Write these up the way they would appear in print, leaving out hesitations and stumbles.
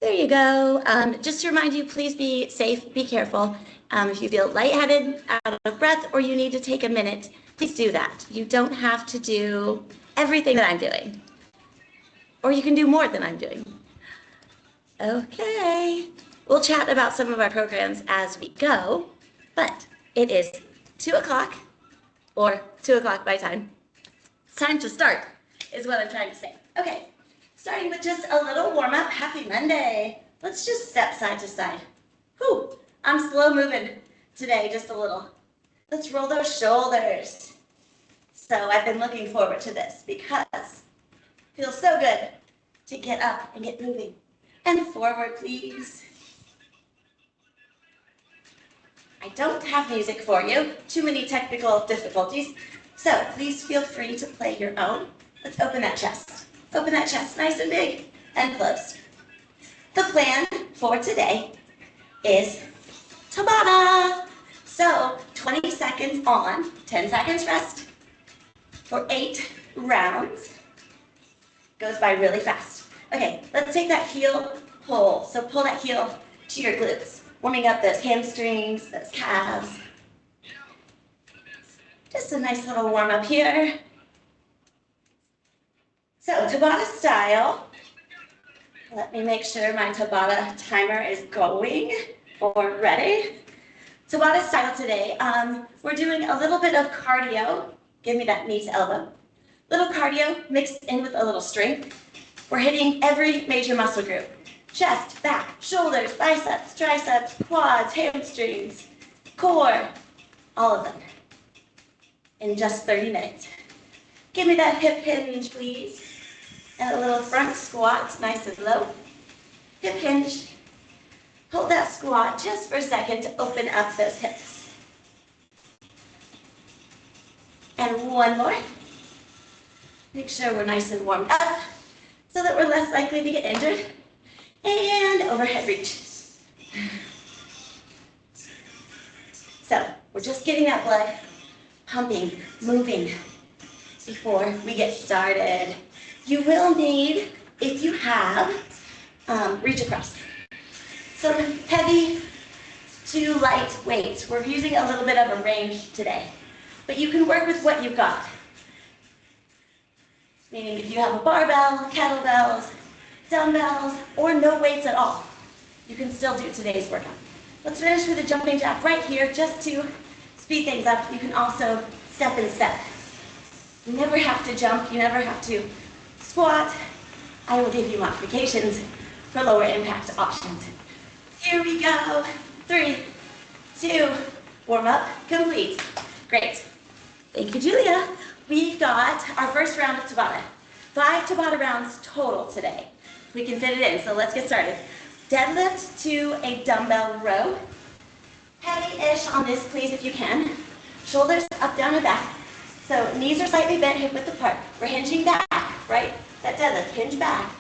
There you go. Just to remind you, please be safe, be careful. If you feel lightheaded, out of breath, or you need to take a minute, please do that. You don't have to do everything that I'm doing, or you can do more than I'm doing. Okay, we'll chat about some of our programs as we go, but it is 2 o'clock, or 2 o'clock by time. It's time to start, is what I'm trying to say. Okay, starting with just a little warm-up. Happy Monday. Let's just step side to side. Whew, I'm slow moving today, just a little. Let's roll those shoulders. So I've been looking forward to this because it feels so good to get up and get moving. And forward, please. I don't have music for you, too many technical difficulties, so please feel free to play your own. Let's open that chest. Open that chest nice and big and closed. The plan for today is Tabata. So 20 seconds on, 10 seconds rest for 8 rounds. Goes by really fast. Okay, let's take that heel pull. So pull that heel to your glutes, warming up those hamstrings, those calves. Just a nice little warm up here. So Tabata style. Let me make sure my Tabata timer is going or ready. Tabata style today. We're doing a little bit of cardio. Give me that knee to elbow. Little cardio mixed in with a little strength. We're hitting every major muscle group. Chest, back, shoulders, biceps, triceps, quads, hamstrings, core, all of them in just 30 minutes. Give me that hip hinge, please. And a little front squat, nice and low. Hip hinge. Hold that squat just for a second to open up those hips. And one more. Make sure we're nice and warmed up so that we're less likely to get injured. And overhead reach. So we're just getting that blood pumping, moving before we get started. You will need, if you have, reach across. Some heavy to light weights. We're using a little bit of a range today, but you can work with what you've got. Meaning if you have a barbell, kettlebells, dumbbells, or no weights at all, you can still do today's workout. Let's finish with a jumping jack right here just to speed things up. You can also step and step. You never have to jump, you never have to squat. I will give you modifications for lower impact options. Here we go. 3, 2, warm up, complete. Great. Thank you, Julia. We got our first round of Tabata. 5 Tabata rounds total today. We can fit it in, so let's get started. Deadlift to a dumbbell row. Heavy-ish on this, please, if you can. Shoulders up, down, and back. So knees are slightly bent, hip width apart. We're hinging back, right? That deadlift, hinge back.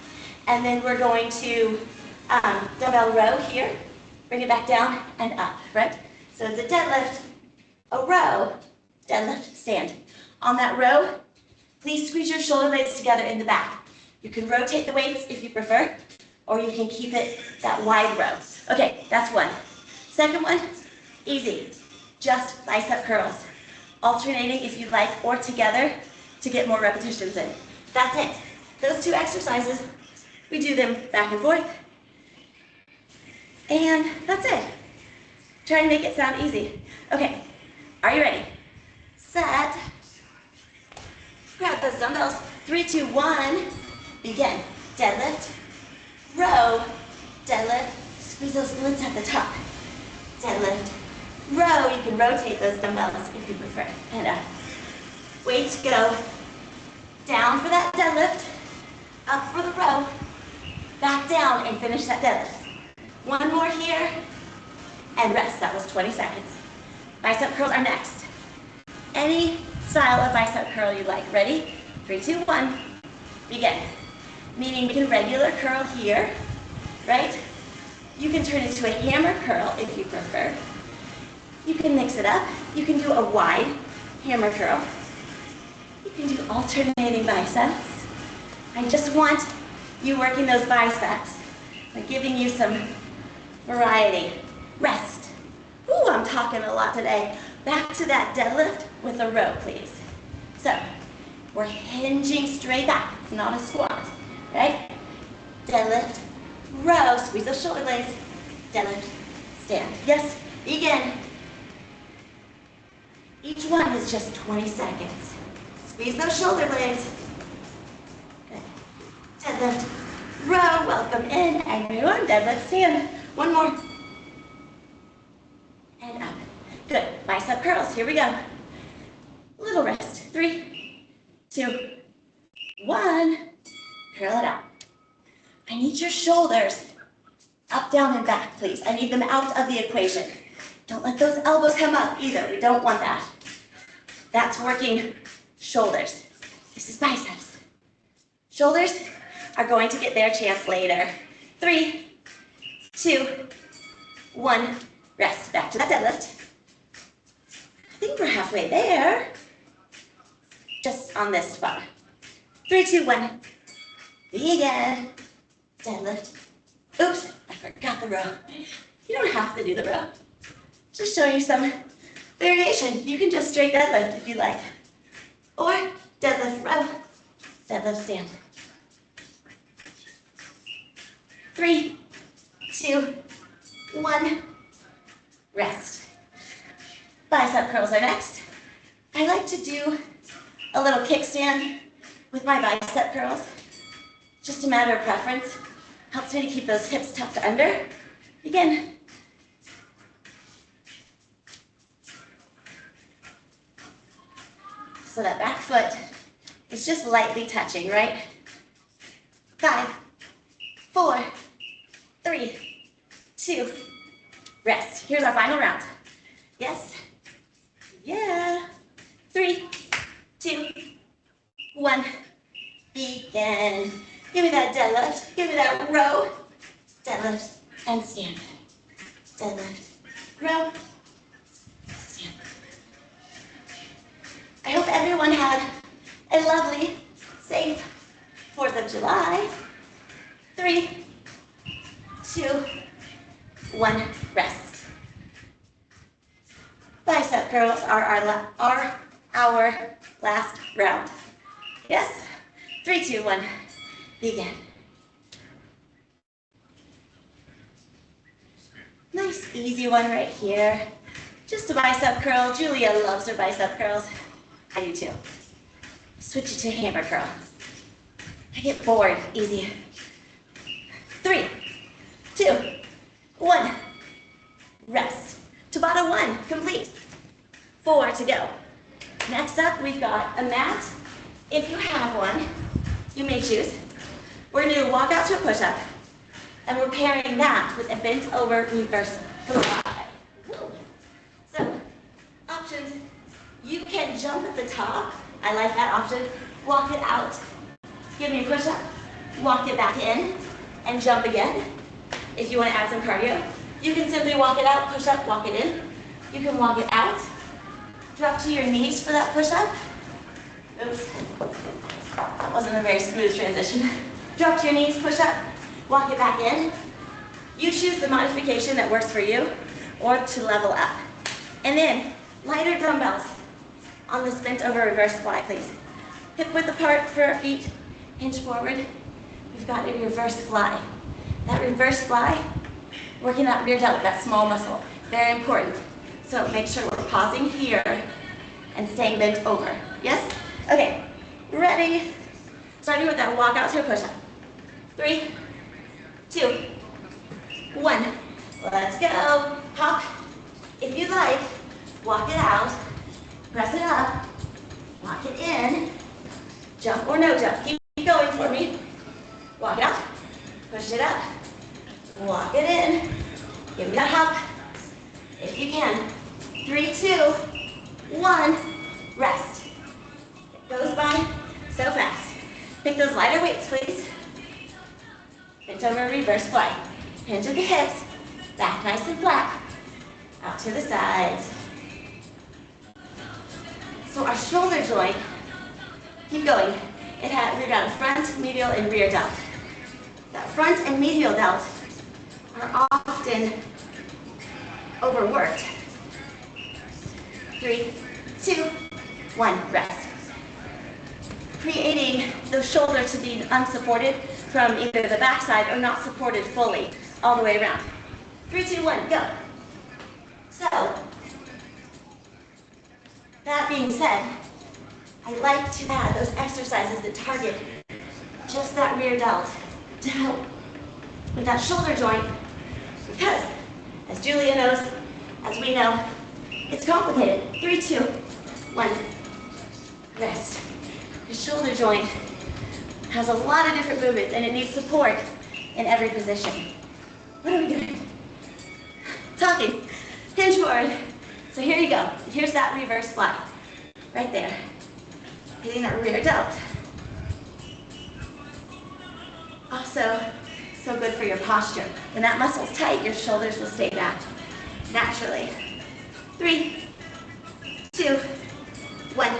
And then we're going to dumbbell row here. Bring it back down and up, right? So it's a deadlift, a row, deadlift, stand. On that row, please squeeze your shoulder blades together in the back. You can rotate the weights if you prefer, or you can keep it that wide row. Okay, that's one. Second one, easy, just bicep curls. Alternating if you like, or together to get more repetitions in. That's it. Those 2 exercises, we do them back and forth. And that's it. Try and make it sound easy. Okay, are you ready? Set. Grab those dumbbells. 3, 2, 1. Begin. Deadlift. Row. Deadlift. Squeeze those glutes at the top. Deadlift. Row. You can rotate those dumbbells if you prefer. And up. Weights go down for that deadlift. Up for the row. Back down and finish that deadlift. One more here. And rest. That was 20 seconds. Bicep curls are next. Any style of bicep curl you like. Ready? 3, 2, 1. Begin. Meaning we can regular curl here, right? You can turn it to a hammer curl if you prefer. You can mix it up. You can do a wide hammer curl. You can do alternating biceps. I just want you working those biceps I'm giving you some variety. Rest. Ooh, I'm talking a lot today. Back to that deadlift with a row, please. So, we're hinging straight back. It's not a squat, right? Deadlift, row, squeeze those shoulder blades. Deadlift, stand. Yes, begin. Each one is just 20 seconds. Squeeze those shoulder blades. Good. Deadlift, row, welcome in, and new one. Deadlift, stand. One more. And up. Good. Bicep curls. Here we go. Little rest. 3, 2, 1. Curl it out. I need your shoulders up, down, and back, please. I need them out of the equation. Don't let those elbows come up either. We don't want that. That's working shoulders. This is biceps. Shoulders are going to get their chance later. 3, 2, 1. Rest. Back to that deadlift. I think we're halfway there. Just on this spot. 3, 2, 1. Begin. Deadlift. Oops, I forgot the row. You don't have to do the row. Just showing you some variation. You can just straight deadlift if you like. Or deadlift row, deadlift stand. 3, 2, 1. Rest. Bicep curls are next. I like to do a little kickstand with my bicep curls. Just a matter of preference. Helps me to keep those hips tucked under. Begin. So that back foot is just lightly touching, right? 5, 4, 3, 2, rest. Here's our final round. Yes? Yeah. 3, 2, 1. Begin. Give me that deadlift. Give me that row. Deadlift and stand. Deadlift, row, stand. I hope everyone had a lovely, safe 4th of July. 3, 2, 1, rest. Bicep curls are our last round. Yes? 3, 2, 1, begin. Nice, easy one right here. Just a bicep curl. Julia loves her bicep curls. I do too. Switch it to hammer curl. I get bored. Easy. 3, 2, 1. Rest. Tabata 1, complete. 4 to go. Next up, we've got a mat. If you have one, you may choose. We're going to do a walk out to a push-up. And we're pairing that with a bent over reverse fly. So, options. You can jump at the top. I like that option. Walk it out. Give me a push-up. Walk it back in and jump again. If you want to add some cardio, you can simply walk it out, push up, walk it in. You can walk it out. Drop to your knees for that push-up. Oops. That wasn't a very smooth transition. Drop to your knees, push up. Walk it back in. You choose the modification that works for you or to level up. And then lighter dumbbells on this bent over reverse fly, please. Hip width apart for our feet, hinge forward. We've got a reverse fly. That reverse fly, working that rear delt, that small muscle, very important. So make sure we're pausing here and staying bent over. Yes? Okay, ready? Starting with that walk out to a push-up. 3, 2, 1. Let's go. Hop. If you like, walk it out. Press it up. Walk it in. Jump or no jump. Keep going for me. Walk it out. Push it up. Walk it in. Give me that hop. If you can. 3, 2, 1. Rest. It goes by so fast. Pick those lighter weights, please. Bent over, reverse fly. Hinge at the hips. Back nice and flat. Out to the sides. So our shoulder joint, keep going. We've got a front, medial, and rear delt. That front and medial delt are often overworked. 3, 2, 1, rest. Creating those shoulders to be unsupported from either the backside or not supported fully all the way around. 3, 2, 1, go. So, that being said, I like to add those exercises that target just that rear delt to help with that shoulder joint because, as Julia knows, as we know, it's complicated. 3, 2, 1, rest. The shoulder joint has a lot of different movements and it needs support in every position. What are we doing? Talking. Hinge forward. So here you go. Here's that reverse fly. Right there. Hitting that rear delt. Also, so good for your posture. When that muscle's tight, your shoulders will stay back naturally. 3, 2, 1,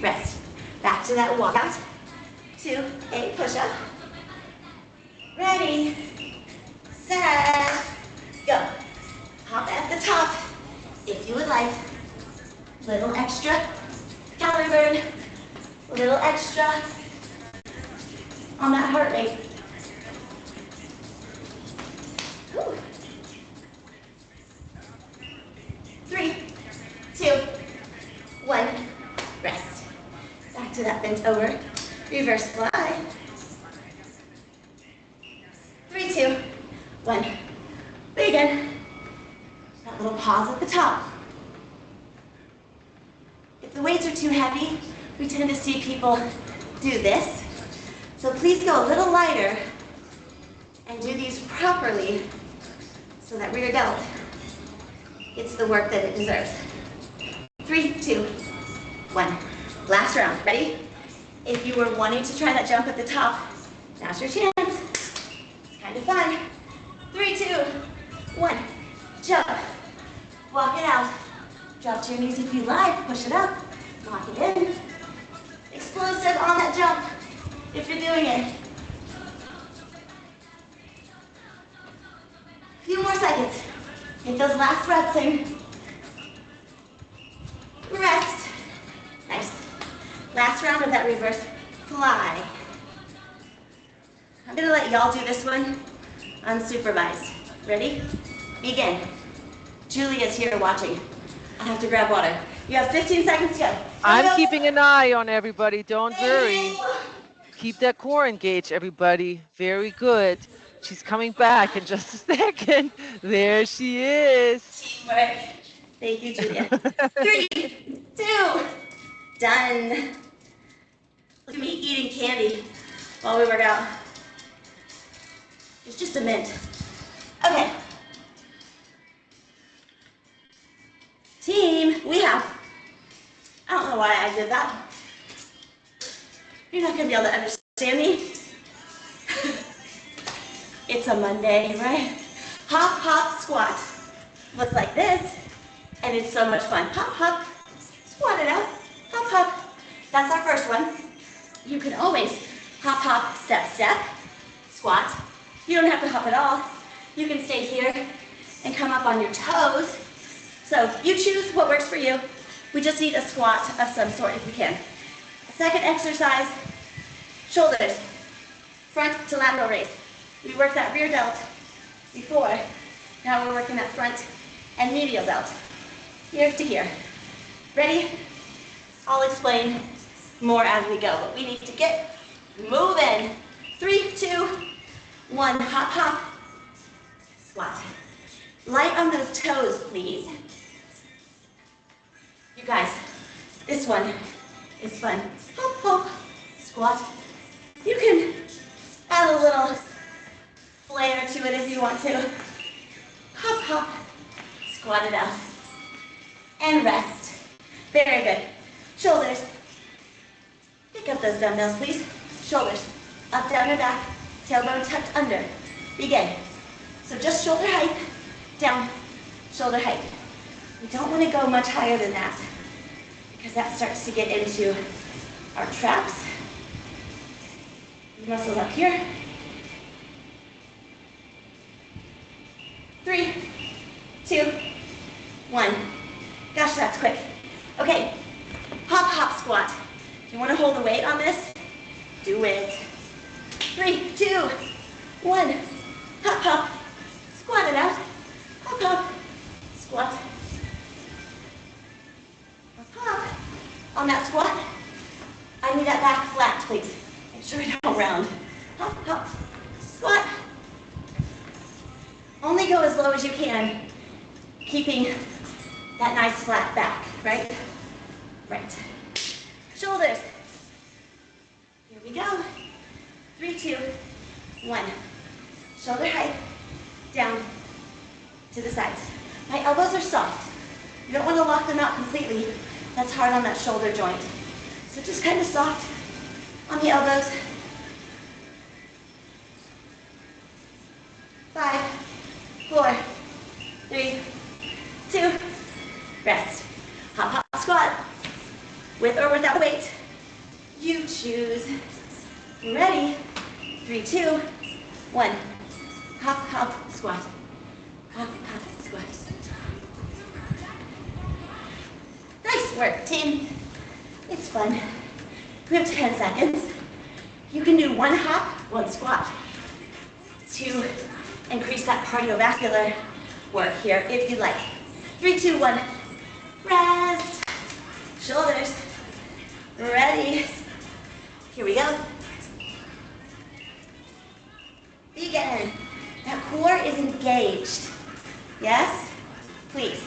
rest. Back to that walkout. 2, a push-up. Ready, set, go. Hop at the top if you would like. Little extra calorie burn, little extra on that heart rate. Ooh. 3, 2, 1, rest. Back to that bent over, reverse fly. 3, 2, 1. Big again. That little pause at the top. If the weights are too heavy, we tend to see people do this. So please go a little lighter and do these properly so that rear delt gets the work that it deserves. 3, 2, 1. Last round. Ready? If you were wanting to try that jump at the top, now's your chance. It's kind of fun. 3, 2, 1. Jump. Walk it out. Drop to your knees if you like. Push it up. Lock it in. Explosive on that jump if you're doing it. A few more seconds. Get those last breaths in. Rest. Nice. Last round of that reverse fly. I'm going to let y'all do this one unsupervised. Ready? Begin. Julia's here watching. I have to grab water. You have 15 seconds to go. I'm keeping an eye on everybody. Don't worry. Keep that core engaged, everybody. Very good. She's coming back in just a second. There she is. Teamwork. Thank you, Julia. 3, 2, done. Look at me eating candy while we work out. It's just a mint. Okay. Team, we have. I don't know why I did that. You're not going to be able to understand me. It's a Monday, right? Hop, hop, squat. Looks like this, and it's so much fun. Hop, hop, squat it out. Hop, hop. That's our first one. You can always hop, hop, step, step, squat. You don't have to hop at all. You can stay here and come up on your toes. So you choose what works for you. We just need a squat of some sort if we can. Second exercise, shoulders, front to lateral raise. We worked that rear delt before. Now we're working that front and medial delt. Here to here. Ready? I'll explain more as we go, but we need to get moving. 3, 2, 1, hop, hop, squat. Light on those toes, please. You guys, this one is fun. Hop, hop, squat. You can add a little flair to it if you want to. Hop, hop, squat it out. And rest. Very good. Shoulders. Pick up those dumbbells, please. Shoulders. Up, down, and back. Tailbone tucked under. Begin. So just shoulder height, down, shoulder height. We don't want to go much higher than that because that starts to get into our traps. Muscles up here. 3, 2, 1. Gosh, that's quick. Okay, hop, hop, squat. If you want to hold the weight on this, do it. 3, 2, 1. Hop, hop. Squat it out. Hop, hop. Squat. Hop, hop. On that squat, I need that back flat, please. Make sure I don't round. Hop, hop. Squat. Only go as low as you can, keeping that nice flat back, right? Right. Shoulders. Here we go. 3, 2, 1. Shoulder height, down to the sides. My elbows are soft. You don't want to lock them out completely. That's hard on that shoulder joint. So just kind of soft on the elbows. 5, 4, 3, 2, rest. Hop, hop, squat. With or without weight, you choose. Ready? 3, 2, 1. Hop, hop, squat. Hop, hop, squat. Nice work, team. It's fun. We have 10 seconds. You can do 1 hop, 1 squat to increase that cardiovascular work here if you'd like. 3, 2, 1. Rest. Shoulders. Ready. Here we go. Begin. That core is engaged. Yes? Please.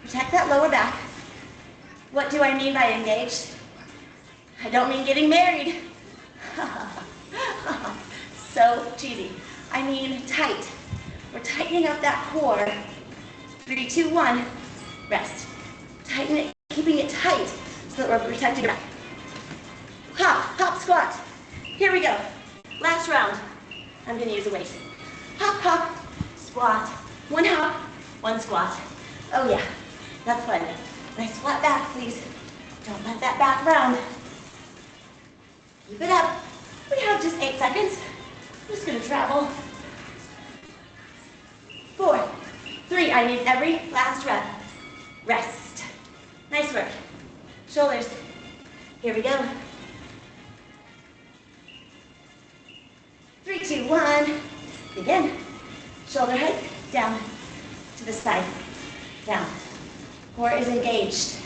Protect that lower back. What do I mean by engaged? I don't mean getting married. So cheesy. I mean tight. We're tightening up that core. 3, 2, 1. Rest. Tighten it, keeping it tight so that we're protecting your back. Hop, hop, squat. Here we go. Last round. I'm going to use a weight. Hop, hop, squat. 1 hop, 1 squat. Oh yeah, that's fun. Nice flat back, please. Don't let that back round. Keep it up. We have just 8 seconds. I'm just going to travel. 4, 3. I need every last rep. Rest. Nice work. Shoulders. Here we go. 3, 2, 1. Begin. Shoulder height, down to the side. Down. Core is engaged.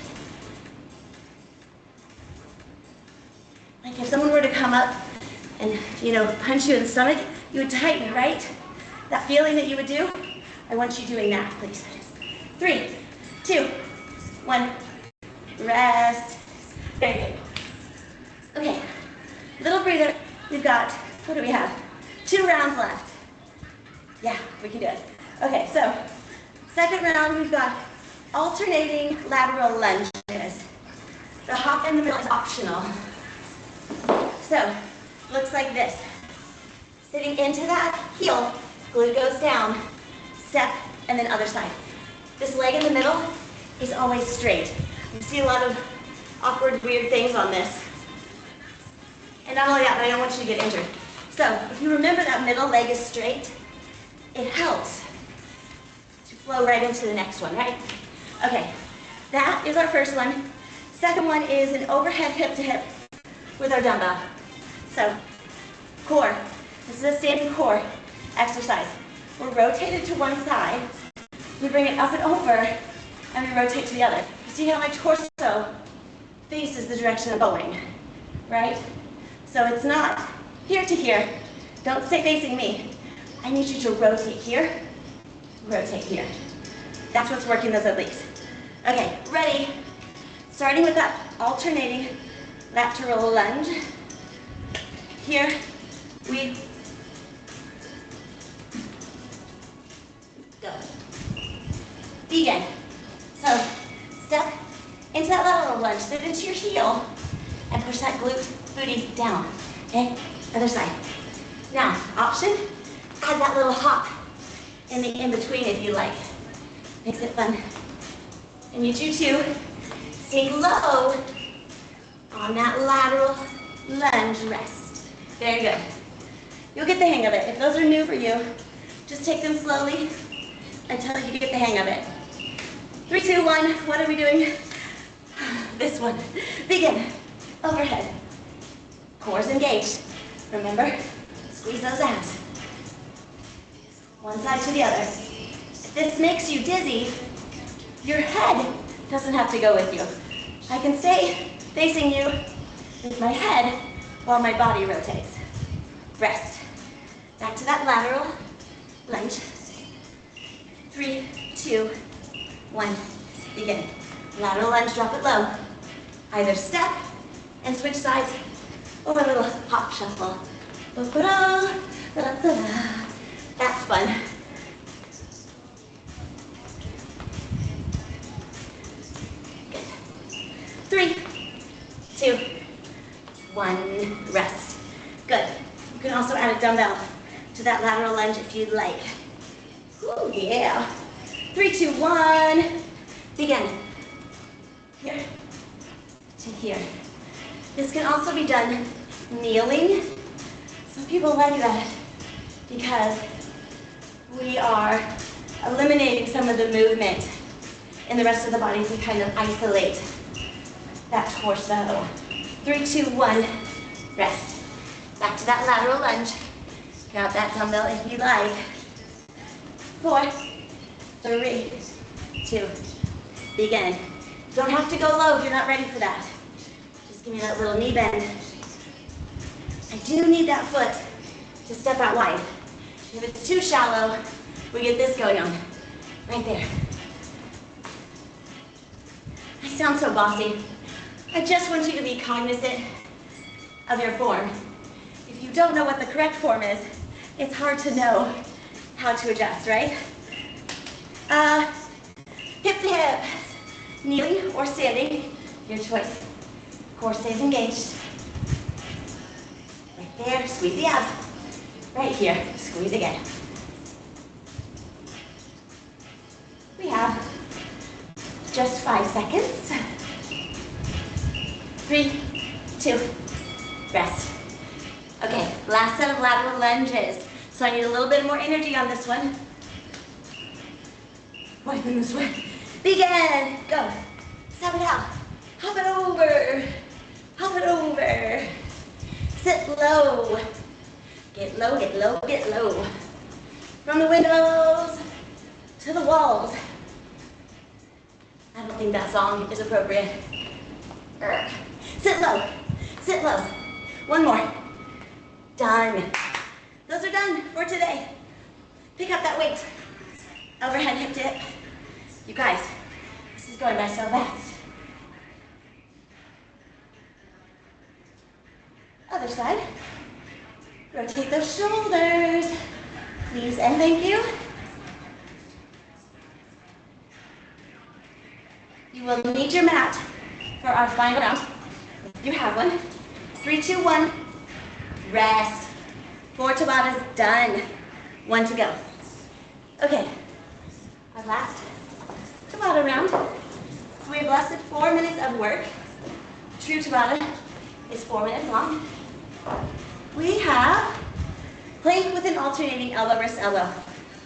Like if someone were to come up and, punch you in the stomach, you would tighten, right? That feeling that you would do, I want you doing that, please. 3, 2, 1. Rest. Very good. Okay, little breather. We've got, what do we have? 2 rounds left. Yeah, we can do it. Okay, so second round, we've got alternating lateral lunges. The hop in the middle is optional. So, looks like this. Sitting into that heel, glute goes down, step, and then other side. This leg in the middle is always straight. You see a lot of awkward, weird things on this. And not only that, but I don't want you to get injured. So, if you remember that middle leg is straight, it helps to flow right into the next one, right? Okay, that is our first one. Second one is an overhead hip to hip with our dumbbell. So, core. This is a standing core exercise. We're rotated to one side. We bring it up and over, and we rotate to the other. You see how my torso faces the direction I'm going, right? So it's not here to here. Don't stay facing me. I need you to rotate here, rotate here. That's what's working those obliques. Okay, ready? Starting with that alternating lateral lunge. Here, we go. Begin. So, step into that lateral lunge, sit into your heel, and push that glute booty down. Okay, other side. Now, option, add that little hop in the in-between if you like. Makes it fun. I need you to sink low on that lateral lunge rest. Very good. You'll get the hang of it. If those are new for you, just take them slowly until you get the hang of it. 3, 2, 1, what are we doing? This one. Begin. Overhead. Core's engaged. Remember, squeeze those abs. One side to the other. If this makes you dizzy, your head doesn't have to go with you. I can stay facing you with my head while my body rotates. Rest. Back to that lateral lunge. 3, 2, 1. Begin. Lateral lunge, drop it low. Either step and switch sides, or a little hop shuffle. That's fun. Good. 3, 2, 1. Rest. Good. You can also add a dumbbell to that lateral lunge if you'd like. Ooh, yeah. 3, 2, 1. Begin. Here to here. This can also be done kneeling. Some people like that because we are eliminating some of the movement in the rest of the body to kind of isolate that torso. 3, 2, 1. Rest. Back to that lateral lunge. Grab that dumbbell if you like. 4, 3, 2. Begin. Don't have to go low if you're not ready for that. Just give me that little knee bend. I do need that foot to step out wide. If it's too shallow, we get this going on. Right there. I sound so bossy. I just want you to be cognizant of your form. If you don't know what the correct form is, it's hard to know how to adjust, right? Hip to hip. Kneeling or standing, your choice. Core stays engaged. Right there, squeeze the abs. Right here, squeeze again. We have just 5 seconds. 3, 2, rest. Okay, last set of lateral lunges. So I need a little bit more energy on this one. Wiping the sweat. Begin. Go. Step it out. Hop it over. Hop it over. Sit low. Get low, get low, get low. From the windows to the walls. I don't think that song is appropriate. Sit low. Sit low. One more. Done. Those are done for today. Pick up that weight. Overhead hip dip. You guys, this is going by so fast. Other side. Rotate those shoulders. Please and thank you. You will need your mat for our final round. If you have one. 3, 2, 1. Rest. 4 Tabatas done. 1 to go. Okay. Our last Tabata round. So we've lasted 4 minutes of work. True Tabata is 4 minutes long. We have plank with an alternating elbow, wrist, elbow.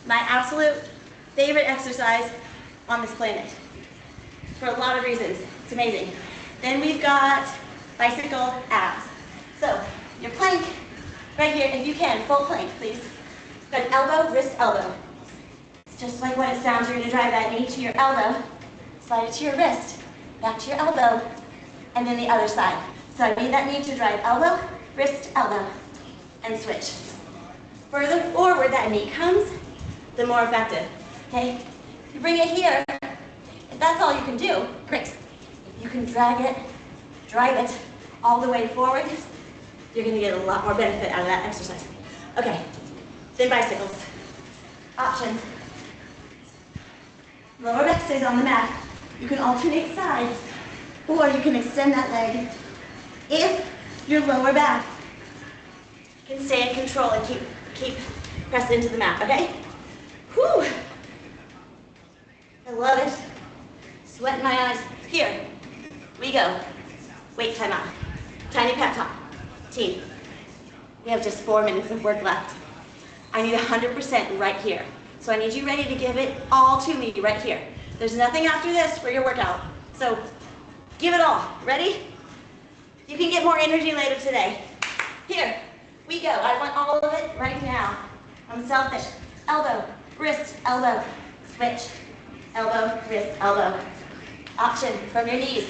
My absolute favorite exercise on this planet. For a lot of reasons. It's amazing. Then we've got bicycle abs. So your plank right here, if you can, full plank, please. Good elbow, wrist, elbow. Just like what it sounds, you're going to drive that knee to your elbow, slide it to your wrist, back to your elbow, and then the other side. So I need that knee to drive elbow, wrist, elbow, and switch. Further forward that knee comes, the more effective. Okay? If you bring it here, if that's all you can do, great. If you can drag it, drive it all the way forward, you're going to get a lot more benefit out of that exercise. Okay, then bicycles. Options. Lower back stays on the mat. You can alternate sides, or you can extend that leg. If your lower back can stay in control and keep pressed into the mat, okay? Whew. I love it. Sweat in my eyes. Here we go. Weight timeout. Tiny pep talk. Team, we have just 4 minutes of work left. I need 100% right here. So I need you ready to give it all to me right here. There's nothing after this for your workout. So give it all. Ready? You can get more energy later today. Here we go. I want all of it right now. I'm selfish. Elbow, wrist, elbow. Switch. Elbow, wrist, elbow. Option from your knees.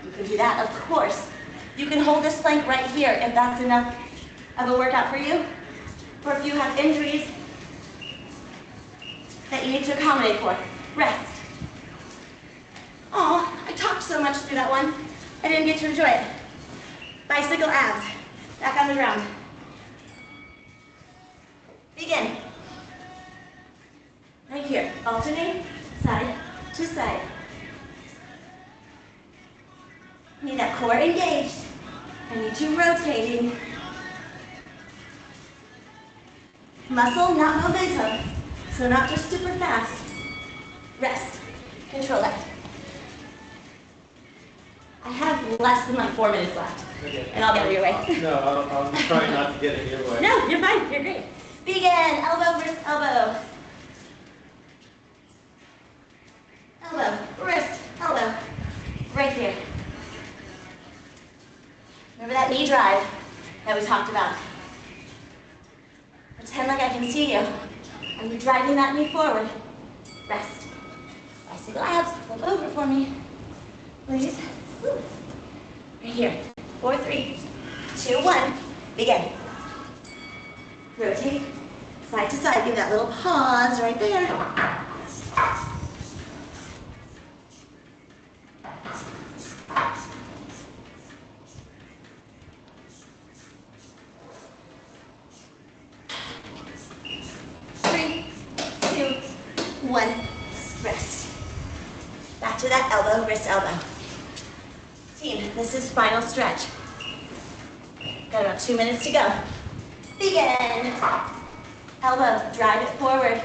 You can do that, of course. You can hold this plank right here if that's enough of a workout for you. Or if you have injuries that you need to accommodate for. Rest. Oh, I talked so much through that one. I didn't get to enjoy it. Bicycle abs. Back on the ground. Begin. Right here. Alternate side to side. Need that core engaged. I need you rotating. Muscle, not momentum. So not just super fast. Rest. Control that. I have less than like 4 minutes left. Okay. And I'll get your way. No, I'll try not to get in your way. No, you're fine. You're great. Begin. Elbow, wrist, elbow. Elbow, wrist, elbow. Right here. Remember that knee drive that we talked about? Pretend like I can see you. Are you driving that knee forward? Rest. Bicycle abs. Flip over for me. Please. Woo. Right here. 4, 3, 2, 1. Begin. Rotate. Side to side. Give that little pause right there. 3, 2, 1. Rest. Back to that elbow, wrist, elbow. Team, this is final stretch. Got about 2 minutes to go. Begin. Elbow, drive it forward.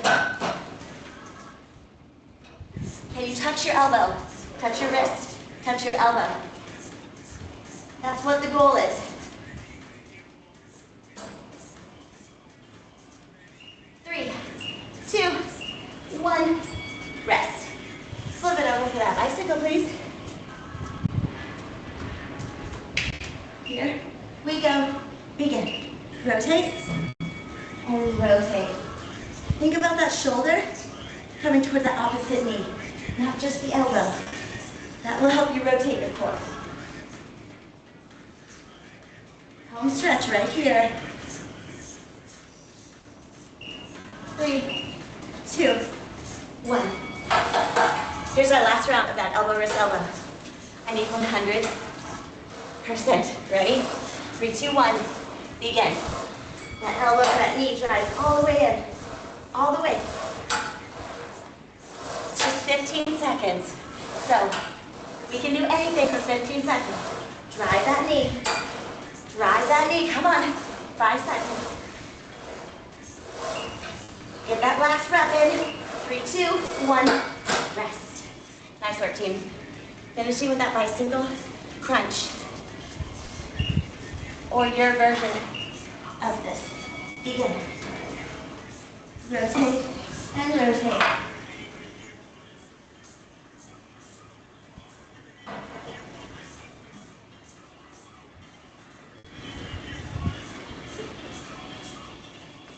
Can you touch your elbow? Touch your wrist, touch your elbow. That's what the goal is. 3, 2, 1. Rest. Flip it over for that bicycle, please. Here we go. Begin. Rotate and rotate. Think about that shoulder coming toward the opposite knee, not just the elbow. That will help you rotate your core. Home stretch right here. 3, 2, 1. Here's our last round of that elbow, wrist, elbow. I need 100%. Ready? 3, 2, 1. Begin. That elbow, that knee drives all the way in. All the way. It's just 15 seconds. So we can do anything for 15 seconds. Drive that knee. Drive that knee. Come on. 5 seconds. Get that last rep in. 3, 2, 1. Rest. Nice work, team. Finishing with that bicycle crunch. Or your version of this. Begin. Rotate and rotate.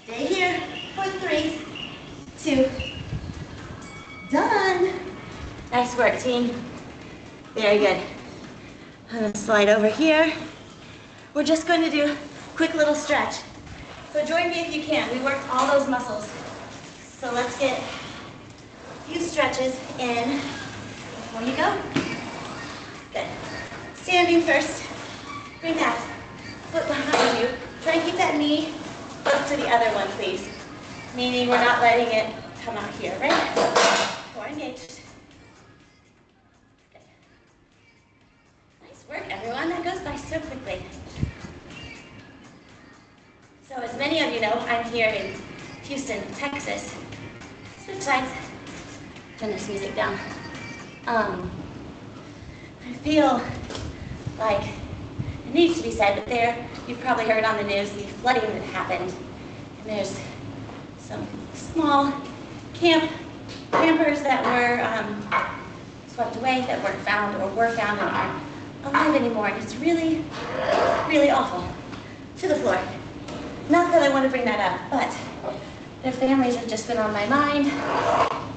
Stay here for 3, 2. Done. Nice work, team. Very good. I'm going to slide over here. We're just going to do a quick little stretch. So join me if you can. We worked all those muscles. So let's get a few stretches in before you go. Good. Standing first. Bring that foot behind you. Try and keep that knee close to the other one, please. Meaning we're not letting it come out here, right? Core engaged. Good. Nice work, everyone. That goes by so quickly. So as many of you know, I'm here in Houston, Texas. Switch sides. Turn this music down. I feel like it needs to be said, but you've probably heard on the news the flooding that happened. And there's some small campers that were swept away, that weren't found or were found and aren't alive anymore. And it's really, really awful. To the floor. Not that I want to bring that up, but their families have just been on my mind,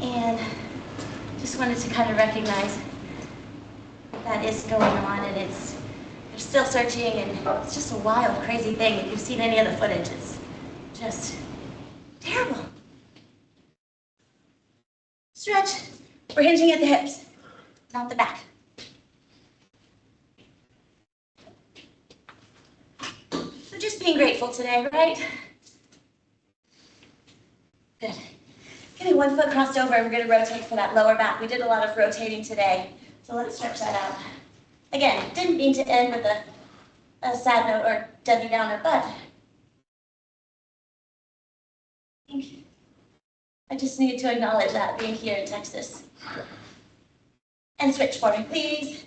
and just wanted to kind of recognize that is going on, and they're still searching, and it's just a wild, crazy thing. If you've seen any of the footage, it's just terrible. Stretch. We're hinging at the hips, not the back. So just being grateful today, right? Good. Getting one foot crossed over, we're going to rotate for that lower back. We did a lot of rotating today, so let's stretch that out. Again, didn't mean to end with a sad note or Debbie Downer, but I just needed to acknowledge that being here in Texas. And switch for me, please.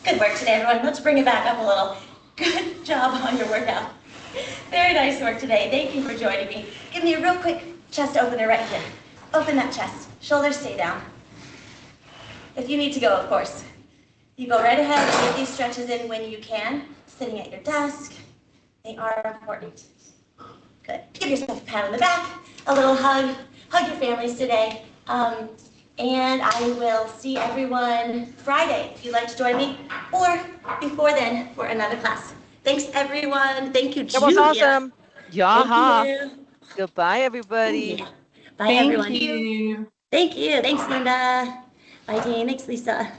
Good work today, everyone. Let's bring it back up a little. Good job on your workout. Very nice work today. Thank you for joining me. Give me a real quick chest opener right here. Open that chest. Shoulders stay down. If you need to go, of course. You go right ahead and get these stretches in when you can, sitting at your desk. They are important. Good. Give yourself a pat on the back, a little hug. Hug your families today. And I will see everyone Friday if you'd like to join me, or before then for another class. Thanks, everyone. Thank you, Julia. That was awesome. Yaha. Thank you. Goodbye, everybody. Yeah. Bye, everyone. Thank you. Thank you. Thanks, Linda. Bye, Dean. Thanks, Lisa.